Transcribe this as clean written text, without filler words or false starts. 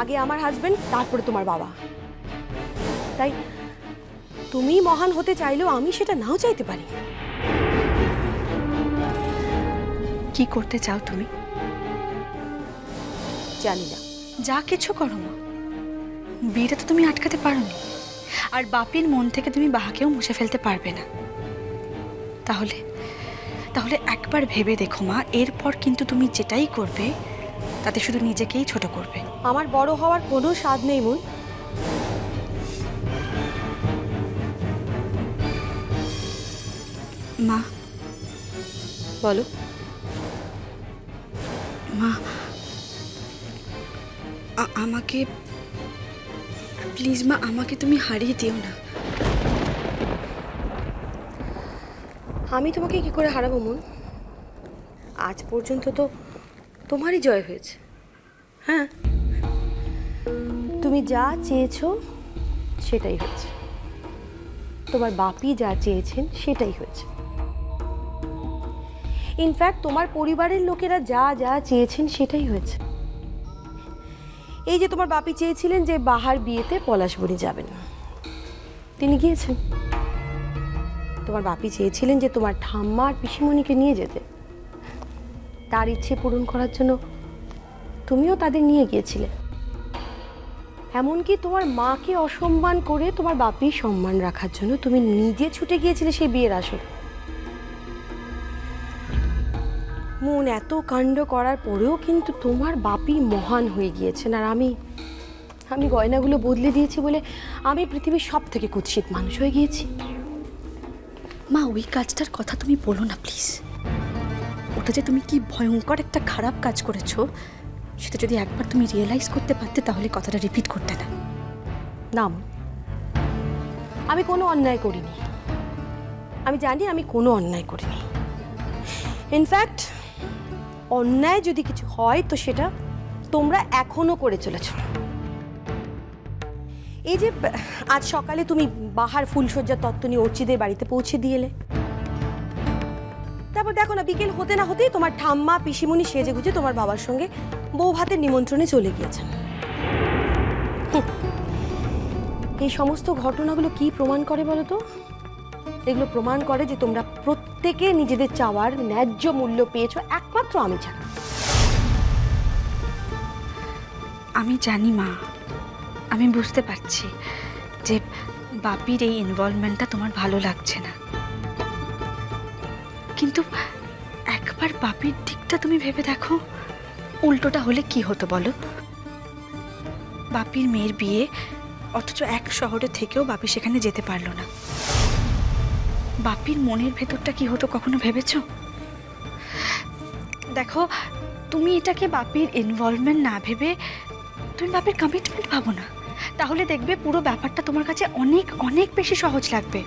আগে আমার হাজবেন্ড, তারপরে তোমার বাবা। তাই তুমি মহান হতে চাইলেও আমি সেটা নাও চাইতে পারি। কি করতে চাও তুমি? জানি না। যা কিছু করো মা, বিয়েটা তো তুমি আটকাতে পারোনি, আর বাপির মন থেকে তুমি বাহাকেও মুছে ফেলতে পারবে না। তাহলে তাহলে একবার ভেবে দেখো মা, এরপর কিন্তু তুমি যেটাই করবে তাতে শুধু নিজেকেই ছোট করবে। আমার বড় হওয়ার কোনো স্বাদ নেই মন। মা বলো। মা আমাকে প্লিজ মা, আমাকে তুমি হারিয়ে দিও না। আমি তোমাকে কি করে হারাবো মন? আজ পর্যন্ত তো তোমারই জয় হয়েছে। হ্যাঁ, তুমি যা চেয়েছো সেটাই হয়েছে, তোমার বাপি যা চেয়েছেন সেটাই হয়েছে। ইনফ্যাক্ট তোমার পরিবারের লোকেরা যা যা চেয়েছেন সেটাই হয়েছে। এই যে তোমার বাপি চেয়েছিলেন যে বাহার বিয়েতে পলাশবনি যাবেন, তিনি গিয়েছেন। তোমার বাপি চেয়েছিলেন যে তোমার ঠাম্মা আর পিসিমণিকে নিয়ে যেতে, তার ইচ্ছে পূরণ করার জন্য তুমিও তাদের নিয়ে গিয়েছিলে। এমনকি তোমার মাকে অসম্মান করে তোমার বাপির সম্মান রাখার জন্য তুমি নিজে ছুটে গিয়েছিলে সেই বিয়ের আসরে। মন, এত কাণ্ড করার পরেও কিন্তু তোমার বাপি মহান হয়ে গিয়েছেন, আর আমি গয়নাগুলো বদলে দিয়েছি বলে আমি পৃথিবীর সব থেকে কুৎসিত মানুষ হয়ে গিয়েছি। মা, ওই কাজটার কথা তুমি বলো না প্লিজ। ওটা যে তুমি কি ভয়ঙ্কর একটা খারাপ কাজ করেছো, সেটা যদি একবার তুমি রিয়েলাইজ করতে পারতে তাহলে কথাটা রিপিট করতে না। না, আমি কোনো অন্যায় করিনি। আমি জানি আমি কোনো অন্যায় করিনি। ইনফ্যাক্ট অন্যায় যদি কিছু হয় তো সেটা তোমরা এখনো করে চলেছ। এই যে আজ সকালে তুমি বাহার ফুলসজ্জার তত্ত্ব নিয়ে অর্চিদের বাড়িতে পৌঁছে দিয়ে এলে, তারপর দেখো না বিকেল হতে না হতেই তোমার ঠাম্মা পিসিমণি সেজে গুজে তোমার বাবার সঙ্গে বউ ভাতের নিমন্ত্রণে চলে গিয়েছেন। এই সমস্ত ঘটনাগুলো কি প্রমাণ করে বলো তো? এগুলো প্রমাণ করে যে তোমরা প্রত্যেকে নিজেদের চাওয়ার ন্যায্য মূল্য পেয়েছো, একমাত্র আমি ছাড়া। আমি জানি মা, আমি বুঝতে পারছি যে বাপির এই ইনভলভমেন্টটা তোমার ভালো লাগছে না, কিন্তু একবার বাপির দিকটা তুমি ভেবে দেখো। উল্টোটা হলে কি হতো বলো? বাপির মেয়ের বিয়ে, অথচ এক শহরে থেকেও বাপি সেখানে যেতে পারলো না। বাপির মনের ভেতরটা কি হতো কখনো ভেবেছো? দেখো, তুমি এটাকে বাপির ইনভলভমেন্ট না ভেবে তুমি বাপির কমিটমেন্ট ভাবো না, তাহলে দেখবে পুরো ব্যাপারটা তোমার কাছে অনেক অনেক বেশি সহজ লাগবে।